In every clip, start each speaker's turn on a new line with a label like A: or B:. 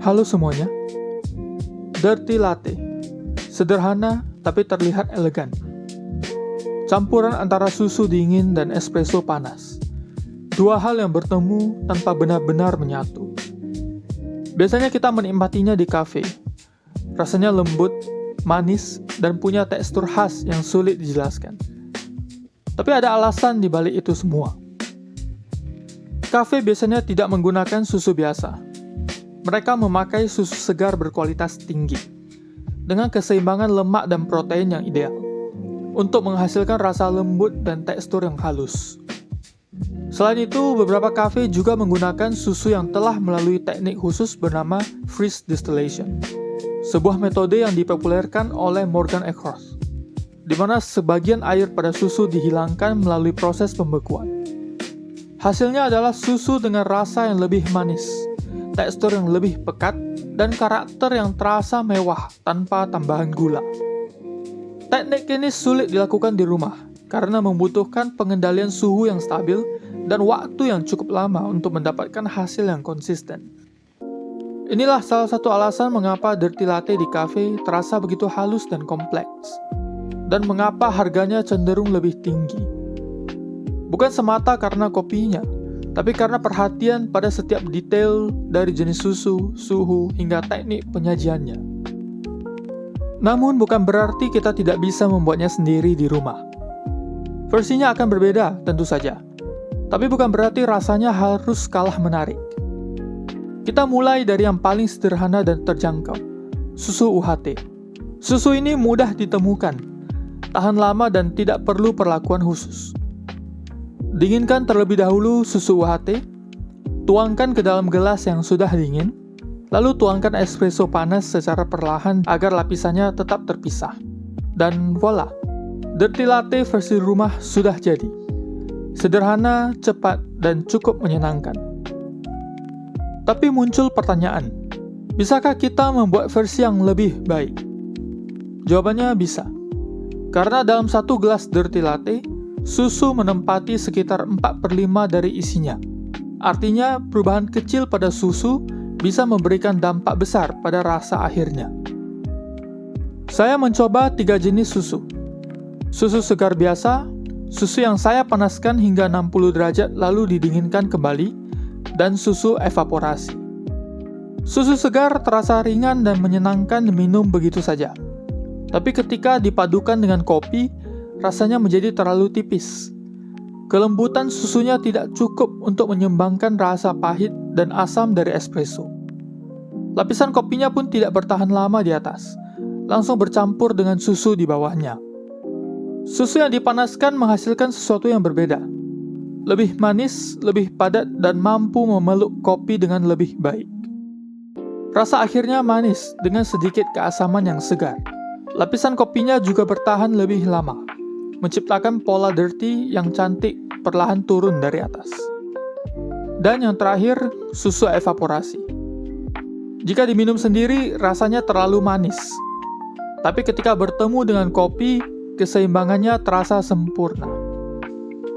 A: Halo semuanya, Dirty Latte, sederhana tapi terlihat elegan. Campuran antara susu dingin dan espresso panas. Dua hal yang bertemu tanpa benar-benar menyatu. Biasanya kita menikmatinya di kafe. Rasanya lembut, manis, dan punya tekstur khas yang sulit dijelaskan. Tapi ada alasan di balik itu semua. Kafe biasanya tidak menggunakan susu biasa. Mereka memakai susu segar berkualitas tinggi, dengan keseimbangan lemak dan protein yang ideal, untuk menghasilkan rasa lembut dan tekstur yang halus. Selain itu, beberapa kafe juga menggunakan susu yang telah melalui teknik khusus bernama freeze distillation, sebuah metode yang dipopulerkan oleh Morgan Eckroth, di mana sebagian air pada susu dihilangkan melalui proses pembekuan. Hasilnya adalah susu dengan rasa yang lebih manis, tekstur yang lebih pekat, dan karakter yang terasa mewah tanpa tambahan gula. Teknik ini sulit dilakukan di rumah karena membutuhkan pengendalian suhu yang stabil dan waktu yang cukup lama untuk mendapatkan hasil yang konsisten. Inilah salah satu alasan mengapa Dirty Latte di kafe terasa begitu halus dan kompleks, dan mengapa harganya cenderung lebih tinggi. Bukan semata karena kopinya, tapi karena perhatian pada setiap detail dari jenis susu, suhu, hingga teknik penyajiannya. Namun bukan berarti kita tidak bisa membuatnya sendiri di rumah. Versinya akan berbeda, tentu saja. Tapi bukan berarti rasanya harus kalah menarik. Kita mulai dari yang paling sederhana dan terjangkau, susu UHT. Susu ini mudah ditemukan, tahan lama dan tidak perlu perlakuan khusus. Dinginkan terlebih dahulu susu UHT, tuangkan ke dalam gelas yang sudah dingin, lalu tuangkan espresso panas secara perlahan agar lapisannya tetap terpisah. Dan voila, Dirty Latte versi rumah sudah jadi. Sederhana, cepat, dan cukup menyenangkan. Tapi muncul pertanyaan, bisakah kita membuat versi yang lebih baik? Jawabannya bisa. Karena dalam satu gelas Dirty Latte, susu menempati sekitar 4/5 dari isinya. Artinya, perubahan kecil pada susu bisa memberikan dampak besar pada rasa akhirnya. Saya mencoba 3 jenis susu. Susu segar biasa, susu yang saya panaskan hingga 60 derajat lalu didinginkan kembali, dan susu evaporasi. Susu segar terasa ringan dan menyenangkan diminum begitu saja. Tapi ketika dipadukan dengan kopi, rasanya menjadi terlalu tipis. Kelembutan susunya tidak cukup untuk menyeimbangkan rasa pahit dan asam dari espresso. Lapisan kopinya pun tidak bertahan lama di atas, langsung bercampur dengan susu di bawahnya. Susu yang dipanaskan menghasilkan sesuatu yang berbeda. Lebih manis, lebih padat, dan mampu memeluk kopi dengan lebih baik. Rasa akhirnya manis dengan sedikit keasaman yang segar. Lapisan kopinya juga bertahan lebih lama, menciptakan pola dirty yang cantik perlahan turun dari atas. Dan yang terakhir, susu evaporasi. Jika diminum sendiri, rasanya terlalu manis. Tapi ketika bertemu dengan kopi, keseimbangannya terasa sempurna.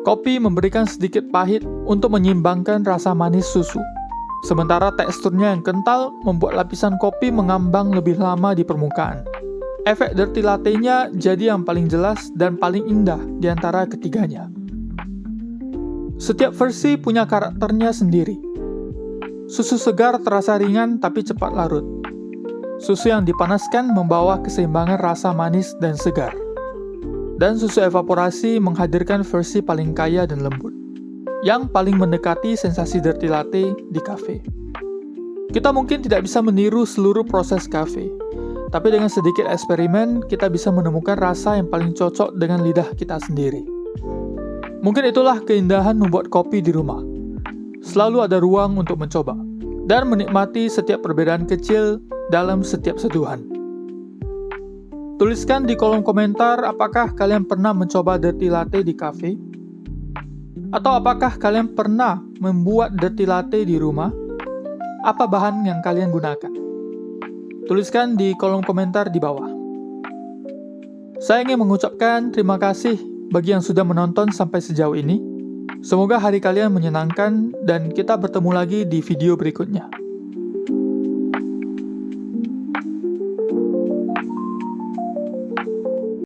A: Kopi memberikan sedikit pahit untuk menyeimbangkan rasa manis susu. Sementara teksturnya yang kental membuat lapisan kopi mengambang lebih lama di permukaan. Efek Dirty Latte-nya jadi yang paling jelas dan paling indah di antara ketiganya. Setiap versi punya karakternya sendiri. Susu segar terasa ringan tapi cepat larut. Susu yang dipanaskan membawa keseimbangan rasa manis dan segar. Dan susu evaporasi menghadirkan versi paling kaya dan lembut, yang paling mendekati sensasi Dirty Latte di kafe. Kita mungkin tidak bisa meniru seluruh proses kafe, tapi dengan sedikit eksperimen, kita bisa menemukan rasa yang paling cocok dengan lidah kita sendiri. Mungkin itulah keindahan membuat kopi di rumah. Selalu ada ruang untuk mencoba, dan menikmati setiap perbedaan kecil dalam setiap seduhan. Tuliskan di kolom komentar apakah kalian pernah mencoba Dirty Latte di kafe? Atau apakah kalian pernah membuat Dirty Latte di rumah? Apa bahan yang kalian gunakan? Tuliskan di kolom komentar di bawah. Saya ingin mengucapkan terima kasih bagi yang sudah menonton sampai sejauh ini. Semoga hari kalian menyenangkan dan kita bertemu lagi di video berikutnya.